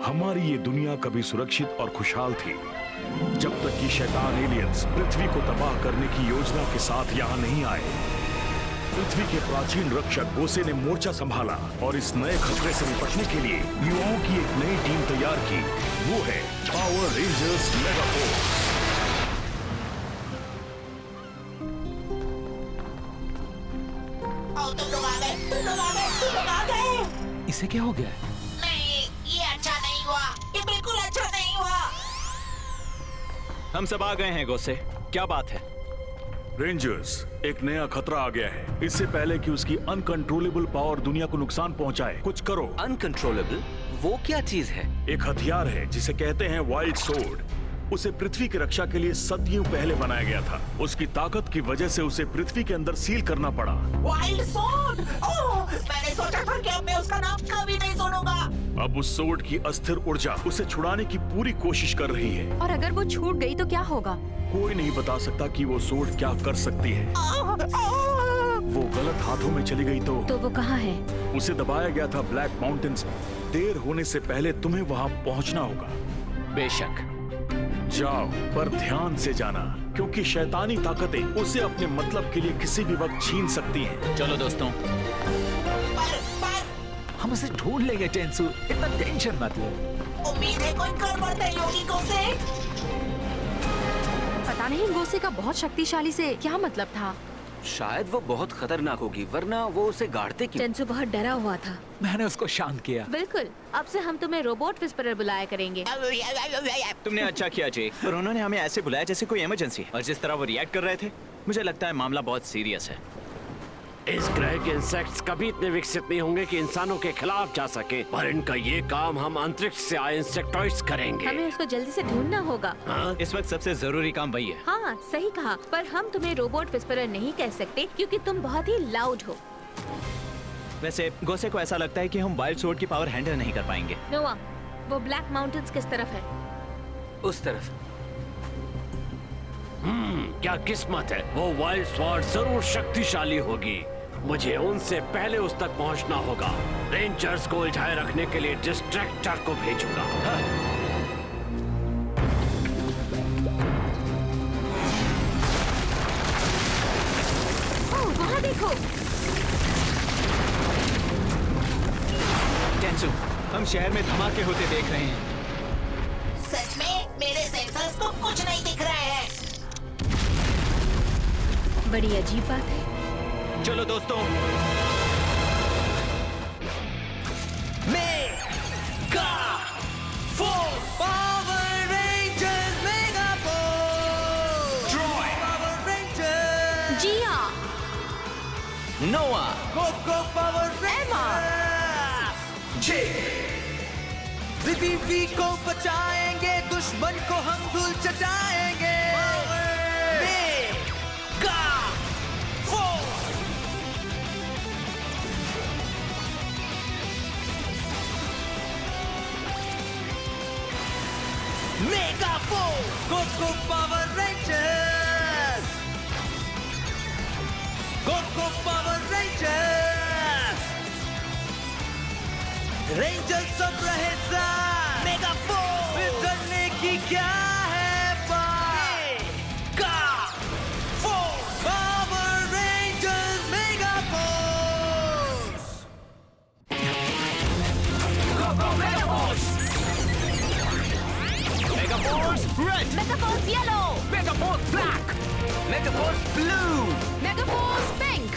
हमारी ये दुनिया कभी सुरक्षित और खुशहाल थी, जब तक कि शैतान एलियंस पृथ्वी को तबाह करने की योजना के साथ यहाँ नहीं आए। पृथ्वी के प्राचीन रक्षक गोसे ने मोर्चा संभाला और इस नए खतरे से निपटने के लिए युवाओं की एक नई टीम तैयार की। वो है पावर रेंजर्स मेगाफोर्स। इसे क्या हो गया? नहीं, ये अच्छा नहीं हुआ, ये बिल्कुल अच्छा नहीं हुआ। हम सब आ गए हैं गोसे, क्या बात है? रेंजर्स, एक नया खतरा आ गया है। इससे पहले कि उसकी अनकंट्रोलेबल पावर दुनिया को नुकसान पहुंचाए, कुछ करो। अनकंट्रोलेबल? वो क्या चीज है? एक हथियार है जिसे कहते हैं वाइल्ड सोर्ड। उसे पृथ्वी की रक्षा के लिए सदियों पहले बनाया गया था। उसकी ताकत की वजह से उसे पृथ्वी के अंदर सील करना पड़ा। Wild sword! ओह, मैंने सोचा था कि अब मैं उसका नाम कभी नहीं सुनूंगा। अब उस सोर्ड की अस्थिर ऊर्जा उसे छुड़ाने की पूरी कोशिश कर रही है। और अगर वो छूट गई तो क्या होगा? कोई नहीं बता सकता कि वो सोर्ड क्या कर सकती है। वो गलत हाथों में चली गई तो वो कहाँ है? उसे दबाया गया था ब्लैक माउंटेन्स में। देर होने से पहले तुम्हें वहाँ पहुँचना होगा। बेशक। जाओ, पर ध्यान से जाना, क्योंकि शैतानी ताकतें उसे अपने मतलब के लिए किसी भी वक्त छीन सकती हैं। चलो दोस्तों, हम उसे ढूंढ लेंगे टेंसु, इतना टेंशन मत लो। उम्मीद है कोई गड़बड़ नहीं होगी गोसे। पता नहीं गोसे का बहुत शक्तिशाली से क्या मतलब था। शायद वो बहुत खतरनाक होगी, वरना वो उसे गाड़ते क्यों? टेंसु बहुत डरा हुआ था। मैंने उसको शांत किया। बिल्कुल, अब से हम तुम्हें रोबोट विस्परर बुलाया करेंगे। तुमने अच्छा किया जे, पर उन्होंने हमें ऐसे बुलाया जैसे कोई इमरजेंसी। और जिस तरह वो रिएक्ट कर रहे थे, मुझे लगता है मामला बहुत सीरियस है। इस ग्रह के इंसेक्ट्स कभी इतने विकसित नहीं होंगे कि इंसानों के खिलाफ जा सके, पर इनका ये काम हम अंतरिक्ष से आए इंसेक्टॉइड्स करेंगे। हमें उसको जल्दी से ढूंढना होगा। हाँ? इस वक्त सबसे जरूरी काम वही है। हाँ, सही कहा, पर हम तुम्हें रोबोट विस्परर नहीं कह सकते क्योंकि तुम बहुत ही लाउड हो। वैसे गोसे को ऐसा लगता है कि हम वाइल्ड सोर्ड की पावर हैंडल नहीं कर पाएंगे। नोआ, वो ब्लैक माउंटेन्स किस तरफ है? उस तरफ। क्या किस्मत है, वो वाइल्ड स्वॉर्ड जरूर शक्तिशाली होगी। मुझे उनसे पहले उस तक पहुंचना होगा। रेंजर्स को उलझाए रखने के लिए डिस्ट्रैक्टर को भेजूंगा। ओह, वहाँ देखो। टेंसु, हम शहर में धमाके होते देख रहे हैं। सच में मेरे सेंसर्स को कुछ नहीं दिख रहा है। बड़ी अजीब बात है। चलो दोस्तों, पावर रेंजर्स मेगाफोर्स, पावर रेंजर्स, जिया, नोआ, कोको पावर रेंजर्स, जे, पृथ्वी को बचाएंगे, दुश्मन को हम धूल चटाएंगे। Megaforce! Coco Power Rangers! Coco Power Rangers! Rangers सब रहे साथ! Megaforce! फिर डरने की क्या है बात? Megaforce! Power Rangers Megaforce! Coco Megaforce! Megaforce Red! Megaforce Yellow, Megaforce Black! Megaforce Blue! Megaforce Pink।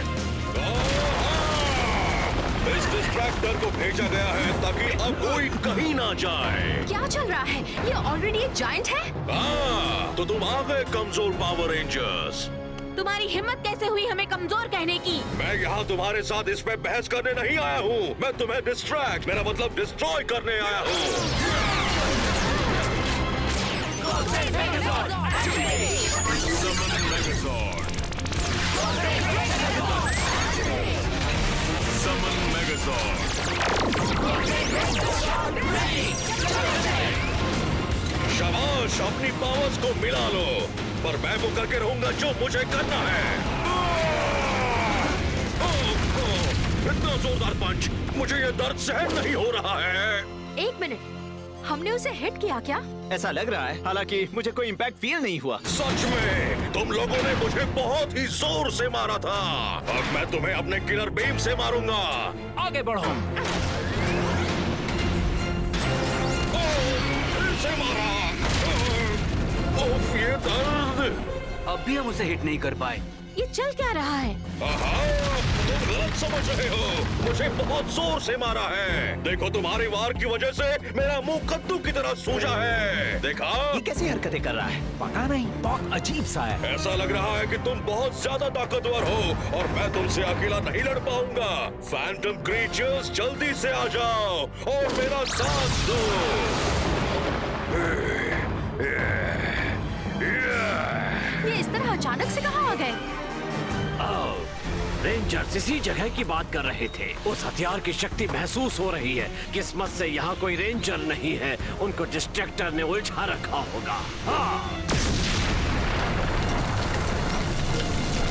इस डिस्ट्रैक्टर को भेजा गया है ताकि अब कोई कहीं ना जाए। क्या चल रहा है? ये ऑलरेडी एक जायंट है। हाँ, तो तुम आ गए कमजोर पावर रेंजर्स। तुम्हारी हिम्मत कैसे हुई हमें कमजोर कहने की? मैं यहाँ तुम्हारे साथ इस पे बहस करने नहीं आया हूँ। मैं तुम्हें डिस्ट्रैक्ट, मेरा मतलब डिस्ट्रॉय करने आया हूँ। शाबाश, अपनी पावर्स को मिला लो, पर मैं वो करके रहूंगा जो मुझे करना है। इतना जोरदार पंच, मुझे ये दर्द सहन नहीं हो रहा है। एक मिनट, हमने उसे हिट किया क्या? ऐसा लग रहा है, हालांकि मुझे कोई इम्पैक्ट फील नहीं हुआ। सच में तुम लोगों ने मुझे बहुत ही जोर से मारा था। अब मैं तुम्हें अपने किलर बीम से मारूंगा। आगे बढ़ो। फिर से मारा। ओफ, ये दर्द। अब भी हम उसे हिट नहीं कर पाए। ये चल क्या रहा है? आहा, तुम गलत समझ रहे हो। मुझे बहुत जोर से मारा है। देखो, तुम्हारे वार की वजह से मेरा मुंह कद्दू की तरह सूजा है। देखा? ये कैसी हरकतें कर रहा है? पता नहीं, बहुत अजीब सा है। ऐसा लग रहा है कि तुम बहुत ज्यादा ताकतवर हो और मैं तुमसे अकेला नहीं लड़ पाऊंगा। फैंटम क्रीचर्स, जल्दी से आ जाओ और मेरा साथ दो। ये इस तरह अचानक से कहाँ आ गए? रेंजर्स इसी जगह की बात कर रहे थे। उस हथियार की शक्ति महसूस हो रही है। किस्मत से यहाँ कोई रेंजर नहीं है। उनको डिस्ट्रैक्टर ने उलझा रखा होगा। हाँ।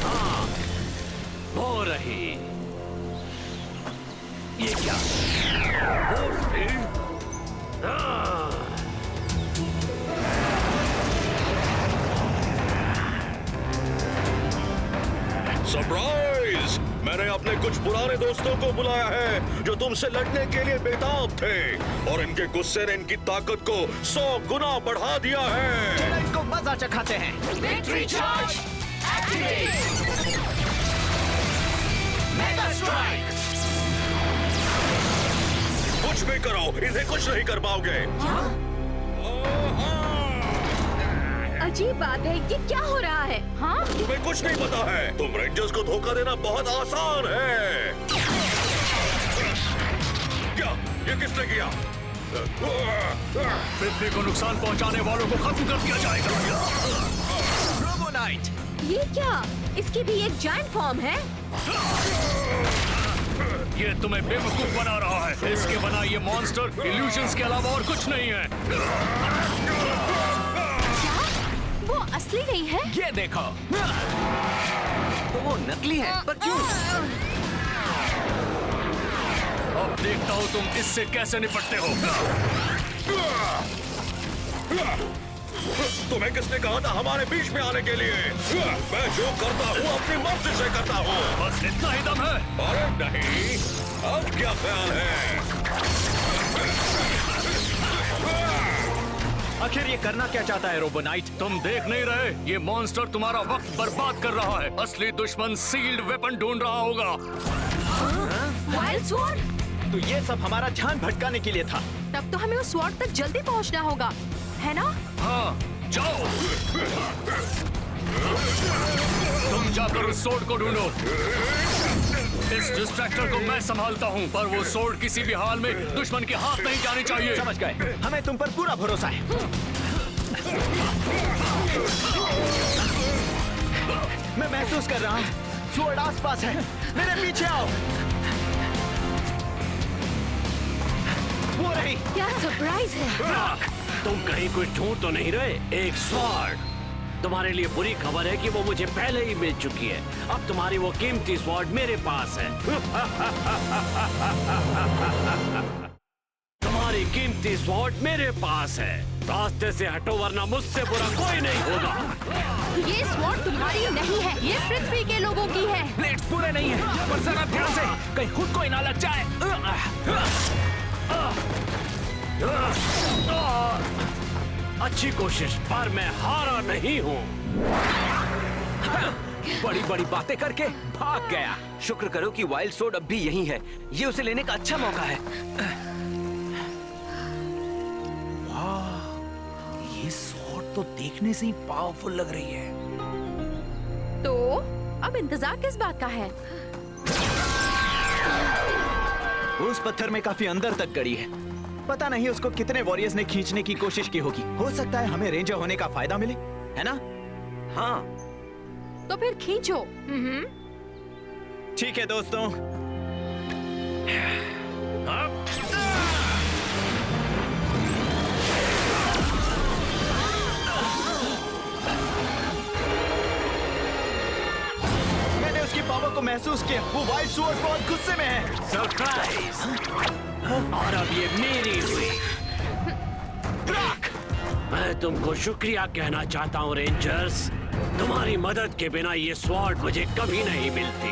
हाँ। हो रही। ये क्या? Force field? हाँ। सरप्राइज! मैंने अपने कुछ पुराने दोस्तों को बुलाया है जो तुमसे लड़ने के लिए बेताब थे और इनके गुस्से ने इनकी ताकत को 100 गुना बढ़ा दिया है। चलो इनको मजा चखाते हैं। Victory charge activate. Mega strike. कुछ भी करो, इन्हें कुछ नहीं कर पाओगे। अजीब बात है, ये क्या हो रहा है? हाँ? तुम्हें कुछ नहीं पता है। तुम रेंजर्स को धोखा देना बहुत आसान है। क्या? ये किसने किया? पृथ्वी को नुकसान पहुंचाने वालों को खत्म कर दिया जाएगा। रोबोनाइट। ये क्या? इसकी भी एक जायंट फॉर्म है? ये तुम्हें बेवकूफ बना रहा है। इसके बना ये मॉन्स्टर इल्यूजन्स के अलावा और कुछ नहीं है। वो असली नहीं है? ये देखो। तो वो नकली है, पर क्यों? अब देखता हूँ तुम इससे कैसे निपटते हो। तुम्हें किसने कहा था हमारे बीच में आने के लिए? मैं जो करता हूँ अपनी मर्जी से करता हूँ। बस इतना ही दम है। अरे नहीं, अब क्या ख्याल है? आखिर ये करना क्या चाहता है रोबोनाइट? तुम देख नहीं रहे? ये मॉन्स्टर तुम्हारा वक्त बर्बाद कर रहा है। असली दुश्मन सील्ड वेपन ढूंढ रहा होगा। Wild sword? तो ये सब हमारा ध्यान भटकाने के लिए था। तब तो हमें उस स्वॉर्ड तक जल्दी पहुंचना होगा, है ना? हाँ, जाओ। तुम जाकर उस सोर्ड को ढूंढो। इस डिस्ट्रैक्टर को मैं संभालता हूँ, पर वो सोर्ड किसी भी हाल में दुश्मन के हाथ नहीं जानी चाहिए। समझ गए, हमें तुम पर पूरा भरोसा है। मैं महसूस कर रहा हूँ, स्वॉर्ड आसपास है। मेरे पीछे आओ। वो रही। क्या सरप्राइज है? तुम कहीं कुछ ढूंढ तो नहीं रहे? एक स्वॉर्ड। तुम्हारे लिए बुरी खबर है कि वो मुझे पहले ही मिल चुकी है। अब तुम्हारी वो कीमती स्वॉर्ड मेरे पास है। तुम्हारी कीमती स्वॉर्ड मेरे पास है। रास्ते से हटो वरना मुझसे बुरा कोई नहीं होगा। ये स्वॉर्ड तुम्हारी नहीं है, ये पृथ्वी के लोगों की है। प्लेट्स पूरे नहीं है, पर जरा ध्यान से, कहीं खुद को ही ना लग जाए। अच्छी कोशिश, पर मैं हारा नहीं हूँ। बड़ी बड़ी बातें करके भाग गया। शुक्र करो कि वाइल्ड स्वॉर्ड अब भी यहीं है। ये उसे लेने का अच्छा मौका है। ये स्वॉर्ड तो देखने से ही पावरफुल लग रही है। तो अब इंतजार किस बात का है? उस पत्थर में काफी अंदर तक गड़ी है। पता नहीं उसको कितने वॉरियर्स ने खींचने की कोशिश की होगी। हो सकता है हमें रेंजर होने का फायदा मिले, है ना? हाँ। तो फिर खींचो। ठीक है दोस्तों। मैंने उसकी पावर को महसूस किया। वो वाइल्ड स्वॉर्ड बहुत गुस्से में है। सरप्राइज। और अब ये मेरी हुई। मैं तुमको शुक्रिया कहना चाहता हूँ रेंजर्स। तुम्हारी मदद के बिना ये स्वॉर्ड मुझे कभी नहीं मिलती।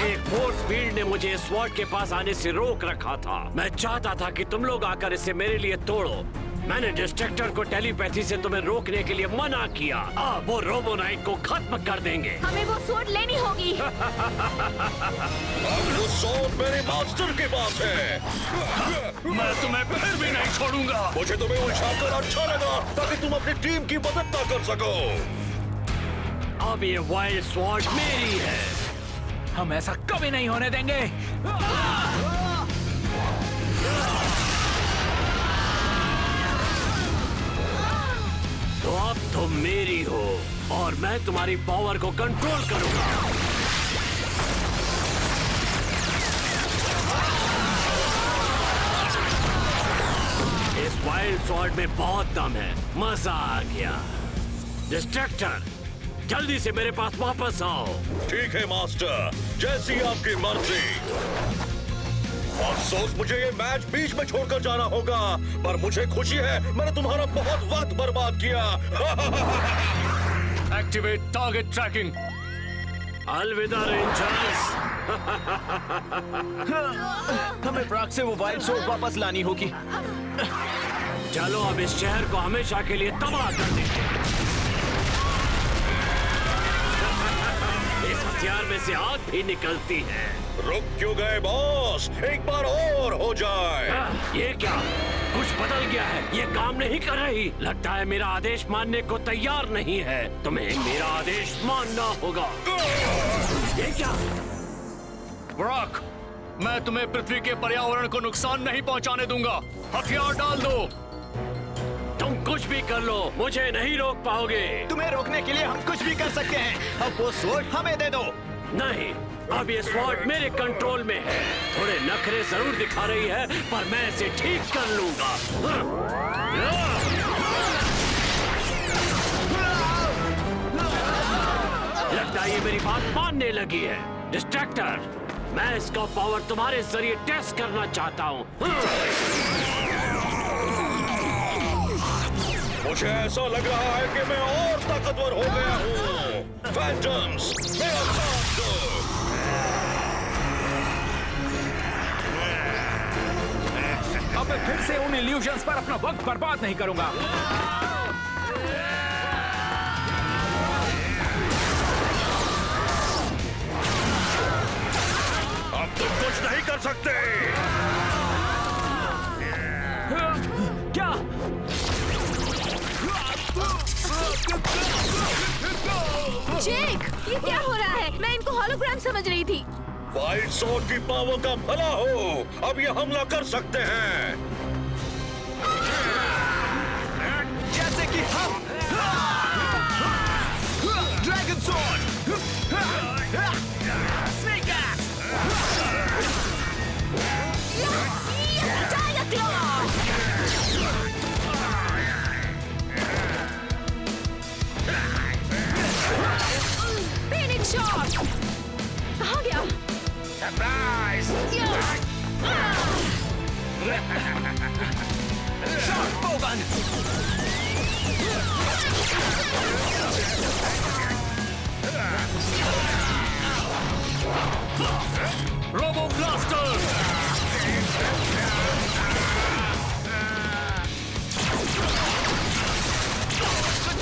एक फोर्स फील्ड ने मुझे इस स्वॉर्ड के पास आने से रोक रखा था। मैं चाहता था कि तुम लोग आकर इसे मेरे लिए तोड़ो। मैंने डिस्ट्रक्टर को टेलीपैथी से तुम्हें रोकने के लिए मना किया। अब वो रोबोनाइट को खत्म कर देंगे। हमें वो स्वॉर्ड लेनी होगी। अब वो स्वॉर्ड मेरे मास्टर के पास है। मैं तुम्हें फिर भी नहीं छोड़ूंगा। मुझे तुम्हें उलझाकर अच्छा लगा ताकि तुम अपनी टीम की मदद ना कर सको। अब ये वाइल्ड स्वॉर्ड मेरी है। हम ऐसा कभी नहीं होने देंगे। तो अब तुम मेरी हो और मैं तुम्हारी पावर को कंट्रोल करूंगा। इस वाइल्ड स्वॉर्ड में बहुत दम है। मजा आ गया। डिस्ट्रक्टर, जल्दी से मेरे पास वापस आओ। ठीक है मास्टर, जैसी आपकी मर्जी। अफसोस मुझे ये मैच बीच में छोड़कर जाना होगा, पर मुझे खुशी है मैंने तुम्हारा बहुत वक्त बर्बाद किया। Activate target tracking. अलविदा रेंजर्स। हमें प्राग से वो वाइल्ड स्वॉर्ड वापस लानी होगी। चलो अब इस शहर को हमेशा के लिए तबाह कर देते हैं। इस हथियार में से आग भी निकलती है। रुक क्यों गए बॉस, एक बार और हो जाए। ये क्या, कुछ बदल गया है। ये काम नहीं कर रही। लगता है मेरा आदेश मानने को तैयार नहीं है। तुम्हें मेरा आदेश मानना होगा। ये क्या? ब्रॉक, मैं तुम्हें पृथ्वी के पर्यावरण को नुकसान नहीं पहुंचाने दूंगा। हथियार डाल दो। तुम कुछ भी कर लो, मुझे नहीं रोक पाओगे। तुम्हें रोकने के लिए हम कुछ भी कर सकते हैं। अब वो स्वॉर्ड हमें दे दो। नहीं, अब ये स्वॉर्ड मेरे कंट्रोल में है। थोड़े नखरे जरूर दिखा रही है, पर मैं इसे ठीक कर लूंगा। लगता है ये मेरी बात मानने लगी है। डिस्ट्रक्टर, मैं इसका पावर तुम्हारे जरिए टेस्ट करना चाहता हूँ। मुझे ऐसा लग रहा है कि मैं और ताकतवर हो गया हूँ। फैंटम्स, मेरा साथ दो। अब मैं फिर से उन इल्यूजन्स पर अपना वक्त बर्बाद नहीं करूंगा। अब तुम कुछ नहीं कर सकते। क्या? जेक, ये क्या हो रहा है? मैं इनको होलोग्राम समझ रही थी। वाइल्ड स्वॉर्ड की पावर का भला हो, अब ये हमला कर सकते हैं। जैसे कि हम dragon sword, snake axe, tiger claw, phoenix shot. कहाँ गया? सरप्राइज! शॉट बोगन, रोबो ब्लास्टर।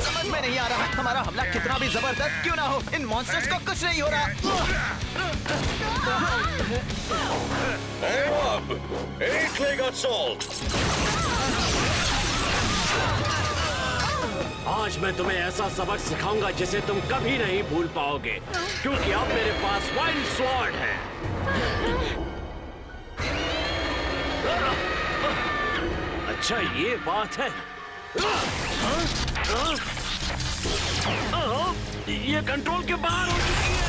समझ में नहीं आ रहा हमारा हमला कितना भी जबरदस्त क्यों ना हो, इन मॉन्स्टर्स को कुछ नहीं हो रहा। और अब एक लेगा सॉल्ट। आज मैं तुम्हें ऐसा सबक सिखाऊंगा जिसे तुम कभी नहीं भूल पाओगे, क्योंकि अब मेरे पास वाइल्ड स्वॉर्ड है। अच्छा, ये बात है। ये कंट्रोल के बाहर हो चुकी है।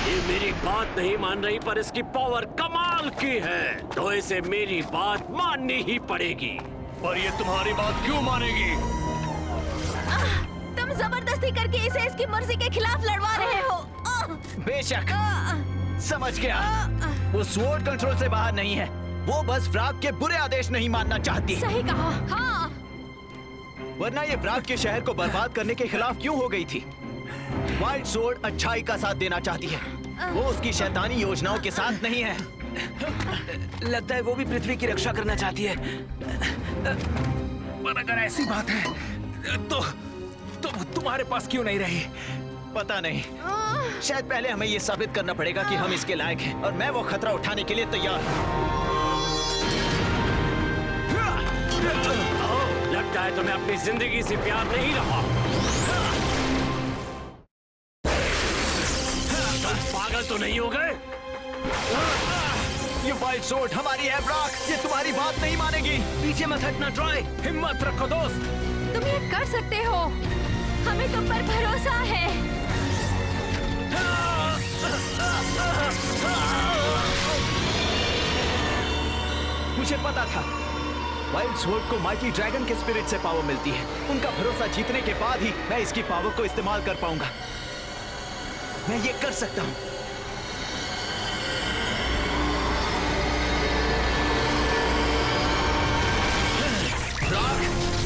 ये मेरी बात नहीं मान रही, पर इसकी पावर कमाल की है, तो इसे मेरी बात माननी ही पड़ेगी। पर ये तुम्हारी बात क्यों मानेगी? तुम जबरदस्ती जबरदस्ती करके इसे इसकी मर्जी के खिलाफ लड़वा रहे हो। बेशक समझ गया। वो स्वॉर्ड कंट्रोल से बाहर नहीं है, वो बस व्राग के बुरे आदेश नहीं मानना चाहती। सही कहा। हाँ, वरना ये व्राग के शहर को बर्बाद करने के खिलाफ क्यों हो गई थी? वाइल्ड स्वॉर्ड अच्छाई का साथ देना चाहती है, वो उसकी शैतानी योजनाओं के साथ नहीं है। लगता है वो भी पृथ्वी की रक्षा करना चाहती है। पर अगर ऐसी बात है तो तुम्हारे पास क्यों नहीं रही? पता नहीं, शायद पहले हमें ये साबित करना पड़ेगा कि हम इसके लायक हैं, और मैं वो खतरा उठाने के लिए तैयार हूँ। लगता है तुम्हें अपनी जिंदगी से प्यार नहीं रहा। तुम पागल तो नहीं हो गए? ये वाइल्ड स्वॉर्ड हमारी है व्राग, ये तुम्हारी बात नहीं मानेगी। पीछे मत हटना ट्रॉय। हिम्मत रखो दोस्त। तुम ये कर सकते हो, हमें तुम पर भरोसा है। मुझे पता था वाइल्ड स्वॉर्ड को माइटी ड्रैगन के स्पिरिट से पावर मिलती है। उनका भरोसा जीतने के बाद ही मैं इसकी पावर को इस्तेमाल कर पाऊंगा। मैं ये कर सकता हूँ।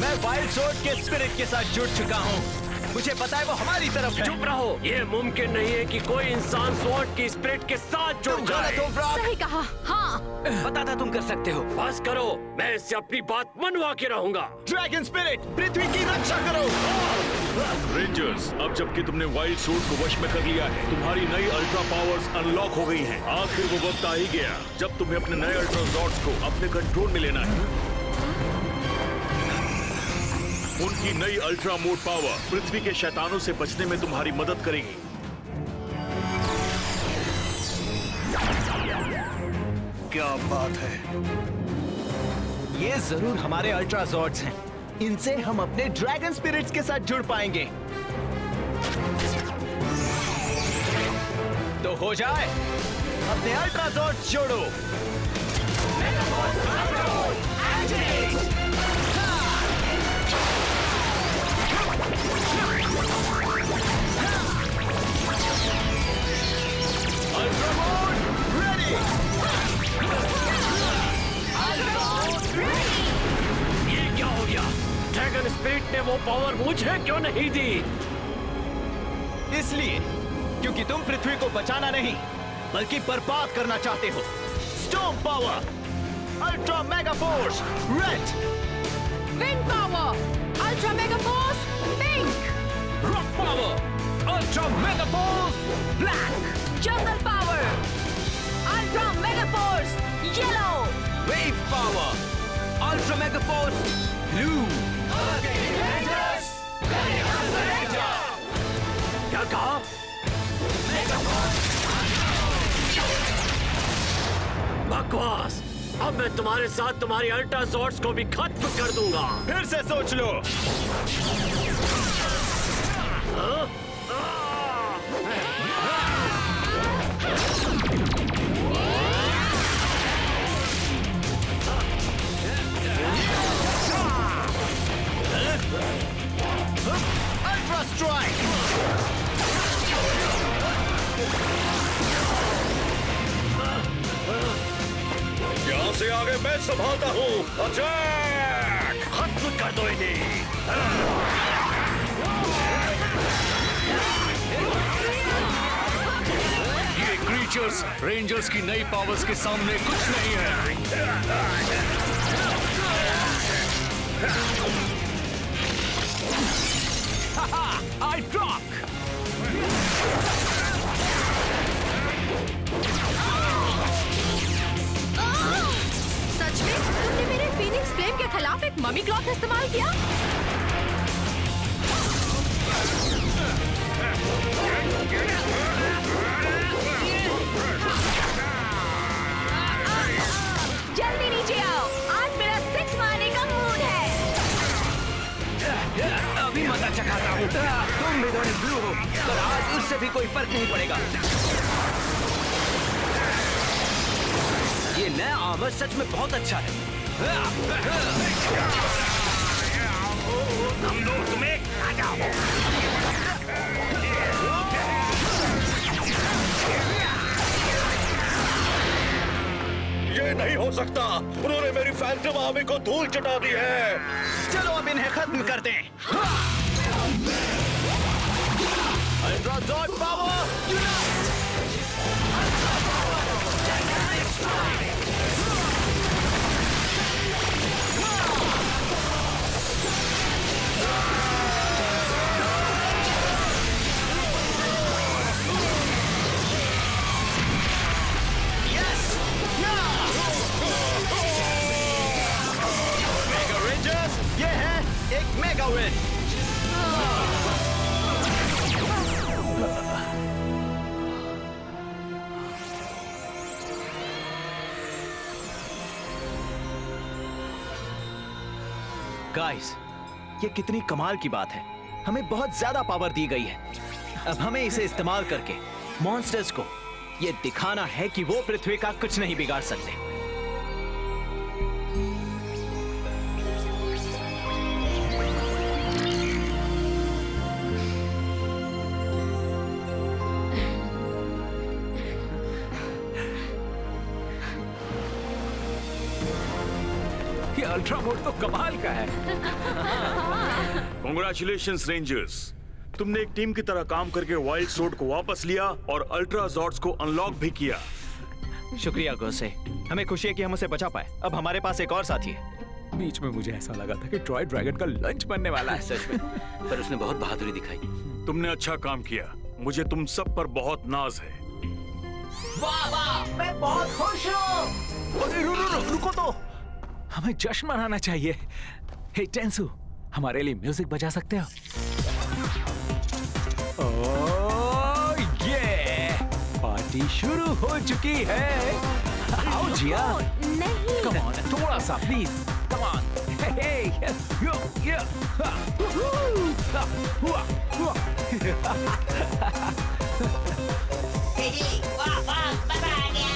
मैं वाइल्ड स्वॉर्ड के स्पिरिट के साथ जुड़ चुका हूँ। मुझे पता है वो हमारी तरफ है। चुप रहो, ये मुमकिन नहीं है कि कोई इंसान स्वॉर्ड की स्पिरिट के साथ जुड़ तुम जाए। गलत हो व्राग। सही कहा। हाँ, पता था तुम कर सकते हो। बस करो, मैं इससे अपनी बात मनवा के रहूंगा। ड्रैगन स्पिरिट, पृथ्वी की रक्षा करो। रेंजर्स, अब जबकि तुमने वाइल्ड स्वॉर्ड को वश में कर लिया है, तुम्हारी नई अल्ट्रा पावर्स अनलॉक हो गई हैं। आखिर वो वक्त आ ही गया जब तुम्हें अपने नए अल्ट्रा जॉर्ड्स को अपने कंट्रोल में लेना है। उनकी नई अल्ट्रा मोड पावर पृथ्वी के शैतानों से बचने में तुम्हारी मदद करेगी। क्या बात है, ये जरूर हमारे अल्ट्रा जॉर्ड्स हैं। इनसे हम अपने ड्रैगन स्पिरिट्स के साथ जुड़ पाएंगे। तो हो जाए, अपने अल्ट्रा जॉर्ड्स जोड़ो। Ultra mode ready. ये क्या हो गया? ड्रैगन स्पिरिट ने वो पावर मुझे क्यों नहीं दी? इसलिए क्योंकि तुम पृथ्वी को बचाना नहीं बल्कि बर्बाद करना चाहते हो। Storm power, ultra mega force red, wind power, ultra mega force pink, rock power, ultra mega force black, jungle power, ultra mega force yellow, wave power, ultra mega force blue. क्या कहा? बकवास! अब मैं तुम्हारे साथ तुम्हारी अल्ट्रा जॉर्ड्स को भी खत्म कर दूंगा। फिर से सोच लो। अल्ट्रा स्ट्राइक, यहाँ से आगे मैं संभालता हूँ। अटैक! खत्म कर दो इन्हें। ये क्रीचर्स रेंजर्स की नई पावर्स के सामने कुछ नहीं है। आई ड्रॉप। सच में तुमने मेरे फीनिक्स फ्लेम के खिलाफ एक ममी क्लॉथ इस्तेमाल किया? जल्दी नीचे आओ, आज मेरा 6 मारने का मूड है। अभी मजा चखाता हूँ। तुम भी थोड़े ब्लू हो, पर आज उससे भी कोई फर्क नहीं पड़ेगा। ये नया आर्मर सच में बहुत अच्छा है। हम लोग तुम्हें खा जाओ। हो सकता। उन्होंने मेरी फैंटम आर्मी को धूल चटा दी है। चलो अब इन्हें खत्म कर दें। अल्ट्रा ज़ॉर्ड पावर मेगा रेंजर्स, ये है एक मेगा रेंज। गाइस, ये कितनी कमाल की बात है। हमें बहुत ज्यादा पावर दी गई है। अब हमें इसे इस्तेमाल करके मॉन्स्टर्स को ये दिखाना है कि वो पृथ्वी का कुछ नहीं बिगाड़ सकते। ये अल्ट्रा मोड तो कमाल का है। Congratulations रेंजर्स, तुमने एक टीम की तरह काम करके वाइल्ड सोर्ड को वापस लिया और अल्ट्रा जॉर्ड्स को अनलॉक भी किया। शुक्रिया गोसे, हमें खुशी है कि हम उसे बचा पाए। अब हमारे पास एक और साथी है। बीच में मुझे ऐसा लगा था कि ट्रॉय ड्रैगन का लंच बनने वाला है। सच में, पर उसने बहुत बहादुरी दिखाई। तुमने अच्छा काम किया। मुझे तुम सब पर बहुत नाज है। वाह वाह, मैं बहुत खुश हूँ। अरे रुको तो, हमें जश्न मनाना चाहिए। हे टेंसु, हमारे लिए म्यूजिक बजा सकते हो? ओह ये पार्टी शुरू हो चुकी है। आओ जिया। नहीं। कम ऑन, थोड़ा सा प्लीज। Come on. हे यो यो हा हू हा हुआ हुआ। जी, वाह वाह, मजा आ गया।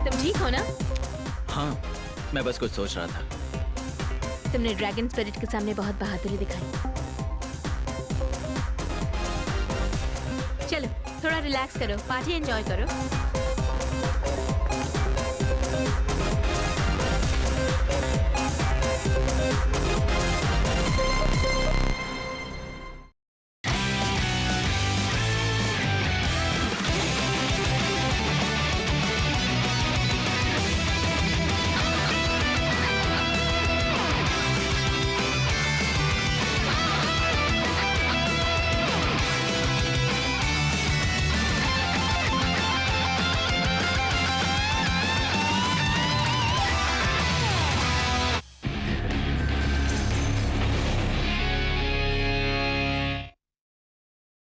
तुम ठीक हो ना? हाँ, मैं बस कुछ सोच रहा था। तुमने ड्रैगन स्पिरिट के सामने बहुत बहादुरी दिखाई। चलो थोड़ा रिलैक्स करो, पार्टी एंजॉय करो।